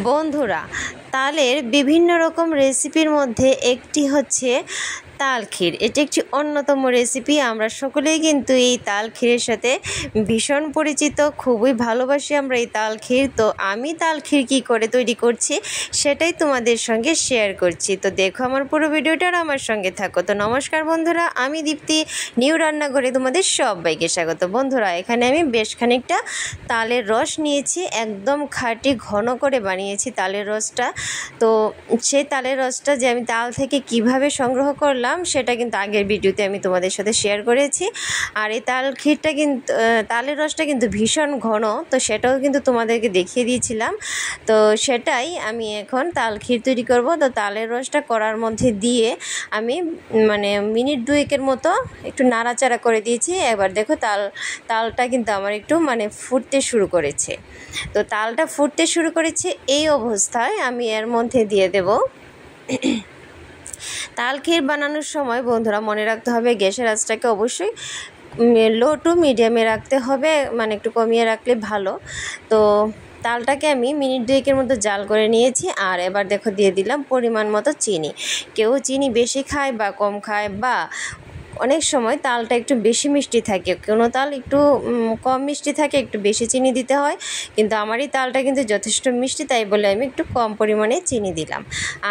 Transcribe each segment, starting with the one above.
বন্ধুরা, তালের বিভিন্ন রকম রেসিপির মধ্যে একটি হচ্ছে তাল ক্ষীর। এটি একটি অন্যতম রেসিপি। আমরা সকলেই কিন্তু এই তাল ক্ষীরের সাথে ভীষণ পরিচিত, খুবই ভালোবাসি আমরা এই তাল ক্ষীর। তো আমি তাল ক্ষীর কী করে তৈরি করছি সেটাই তোমাদের সঙ্গে শেয়ার করছি। তো দেখো আমার পুরো ভিডিওটা আর আমার সঙ্গে থাকো। তো নমস্কার বন্ধুরা, আমি দীপ্তি নিউ রান্নাঘরে তোমাদের সবাইকে স্বাগত। বন্ধুরা, এখানে আমি বেশ খানিকটা তালের রস নিয়েছি, একদম খাঁটি ঘন করে বানিয়েছি তালের রসটা। তো সেই তালের রসটা যে আমি তাল থেকে কিভাবে সংগ্রহ করলাম সেটা কিন্তু আগের ভিডিওতে আমি তোমাদের সাথে শেয়ার করেছি। আর এই তাল ক্ষীরটা কিন্তু তালের রসটা কিন্তু ভীষণ ঘন, তো সেটাও কিন্তু তোমাদেরকে দেখিয়ে দিয়েছিলাম। তো সেটাই আমি এখন তাল ক্ষীর তৈরি করব। তো তালের রসটা করার মধ্যে দিয়ে আমি মিনিট দুয়েকের মতো একটু নাড়াচাড়া করে দিয়েছি। এবার দেখো তালটা কিন্তু আমার একটু ফুটতে শুরু করেছে। তো তালটা ফুটতে শুরু করেছে, এই অবস্থায় আমি এর মধ্যে দিয়ে দেব তাল ক্ষীর। বানানোর সময় বন্ধুরা মনে রাখতে হবে গ্যাসের আঁচটাকে অবশ্যই লো টু মিডিয়ামে রাখতে হবে, একটু কমিয়ে রাখলে ভালো। তো তালটাকে আমি মিনিট দুয়েকের মতো জাল করে নিয়েছি। আর এবার দেখো দিয়ে দিলাম পরিমাণ মতো চিনি। কেউ চিনি বেশি খায় বা কম খায়, বা অনেক সময় তালটা একটু বেশি মিষ্টি থাকে, কোনো তাল একটু কম মিষ্টি থাকে, একটু বেশি চিনি দিতে হয়। কিন্তু আমার এই তালটা কিন্তু যথেষ্ট মিষ্টি, তাই বলে আমি একটু কম পরিমাণে চিনি দিলাম।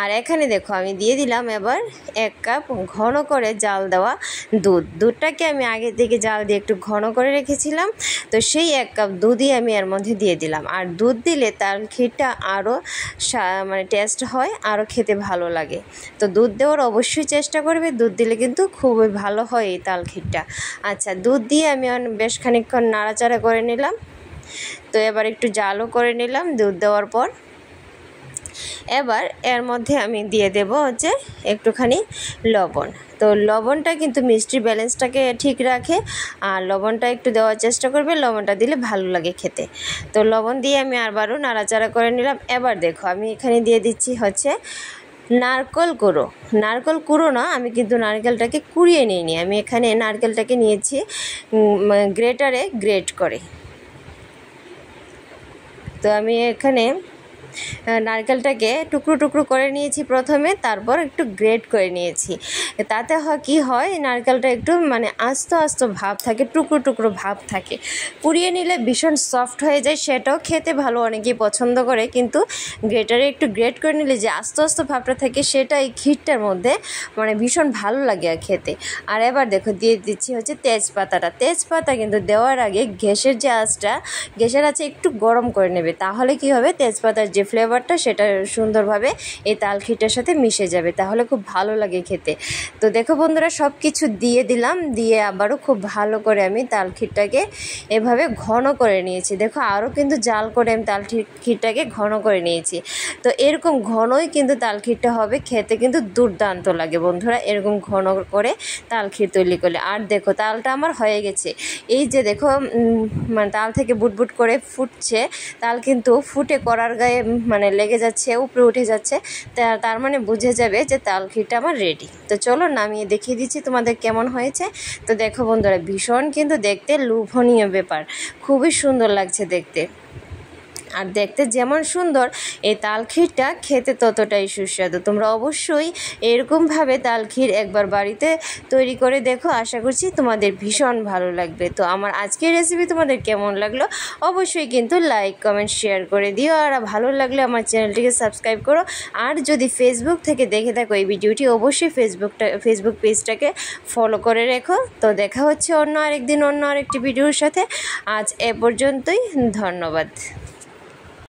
আর এখানে দেখো আমি দিয়ে দিলাম এবার 1 কাপ ঘন করে জাল দেওয়া দুধটাকে আমি আগে থেকে জাল দিয়ে একটু ঘন করে রেখেছিলাম। তো সেই 1 কাপ দুধই আমি এর মধ্যে দিয়ে দিলাম। আর দুধ দিলে তাল ক্ষীরটা আরও টেস্ট হয়, আরও খেতে ভালো লাগে। তো দুধ দেওয়ার অবশ্যই চেষ্টা করবে, দুধ দিলে কিন্তু খুবই ভালো হয় এই তাল ক্ষীরটা। আচ্ছা, দুধ দিয়ে আমি বেশ খানিকক্ষণ নাড়াচাড়া করে নিলাম। তো এবার একটু জালও করে নিলাম দুধ দেওয়ার পর। এবার এর মধ্যে আমি দিয়ে দেব হচ্ছে একটুখানি লবণ। তো লবণটা কিন্তু মিষ্টির ব্যালেন্সটাকে ঠিক রাখে, আর লবণটা একটু দেওয়ার চেষ্টা করবে, লবণটা দিলে ভালো লাগে খেতে। তো লবণ দিয়ে আমি আবারও নাড়াচাড়া করে নিলাম। এবার দেখো আমি এখানে দিয়ে দিচ্ছি হচ্ছে নারকেল কুড়ো না, আমি কিন্তু নারকেলটাকে কুড়িয়ে নিইনি, আমি এখানে নারকেলটাকে নিয়েছি গ্রেটারে গ্রেট করে। তো আমি এখানে নারকেলটাকে টুকরো টুকরো করে নিয়েছি প্রথমে, তারপর একটু গ্রেট করে নিয়েছি। তাতে কি হয় নারকেলটা একটু আস্ত আস্ত ভাব থাকে, টুকরো টুকরো ভাব থাকে। পুড়িয়ে নিলে ভীষণ সফট হয়ে যায়, সেটাও খেতে ভালো, অনেকেই পছন্দ করে। কিন্তু গ্রেটারে একটু গ্রেট করে নিলে যে আস্ত আস্ত ভাবটা থাকে, সেটা এই ক্ষীরটার মধ্যে ভীষণ ভালো লাগে আর খেতে। আর এবার দেখো দিয়ে দিচ্ছি হচ্ছে তেজপাতা কিন্তু দেওয়ার আগে গ্যাসের আঁচে একটু গরম করে নেবে, তাহলে কি হবে তেজপাতার যে ফ্লেভারটা সেটা সুন্দরভাবে এই তাল ক্ষীরটার সাথে মিশে যাবে, তাহলে খুব ভালো লাগে খেতে। তো দেখো বন্ধুরা, সব কিছু দিয়ে দিলাম, দিয়ে আবারও খুব ভালো করে আমি তাল ক্ষীরটাকে এভাবে ঘন করে নিয়েছি। দেখো আরও কিন্তু জাল করে আমি তাল ক্ষীরটাকে ঘন করে নিয়েছি। তো এরকম ঘনই কিন্তু তাল ক্ষীরটা হবে, খেতে কিন্তু দুর্দান্ত লাগে বন্ধুরা, এরকম ঘন করে তাল ক্ষীর তৈরি করলে। আর দেখো তালটা আমার হয়ে গেছে, এই যে দেখো তাল থেকে বুটবুট করে ফুটছে, তাল কিন্তু ফুটে কড়ার গায়ে লেগে যাচ্ছে, উপরে উঠে যাচ্ছে, তার বুঝে যাবে যে তাল ক্ষীরটা আমার রেডি। তো চলো নামিয়ে দেখিয়ে দিচ্ছি তোমাদের কেমন হয়েছে। তো দেখো বন্ধুরা, ভীষণ কিন্তু দেখতে লোভনীয় ব্যাপার, খুবই সুন্দর লাগছে দেখতে। আর দেখতে যেমন সুন্দর, এই তাল ক্ষীরটা খেতে ততটাই সুস্বাদু। তোমরা অবশ্যই এরকমভাবে তাল ক্ষীর একবার বাড়িতে তৈরি করে দেখো, আশা করছি তোমাদের ভীষণ ভালো লাগবে। তো আমার আজকের রেসিপি তোমাদের কেমন লাগলো অবশ্যই কিন্তু লাইক কমেন্ট শেয়ার করে দিও, আর ভালো লাগলে আমার চ্যানেলটিকে সাবস্ক্রাইব করো। আর যদি ফেসবুক থেকে দেখে থাকো এই ভিডিওটি, অবশ্যই ফেসবুক পেজটাকে ফলো করে রেখো। তো দেখা হচ্ছে অন্য আরেকদিন অন্য আরেকটি ভিডিওর সাথে। আজ এ পর্যন্তই, ধন্যবাদ।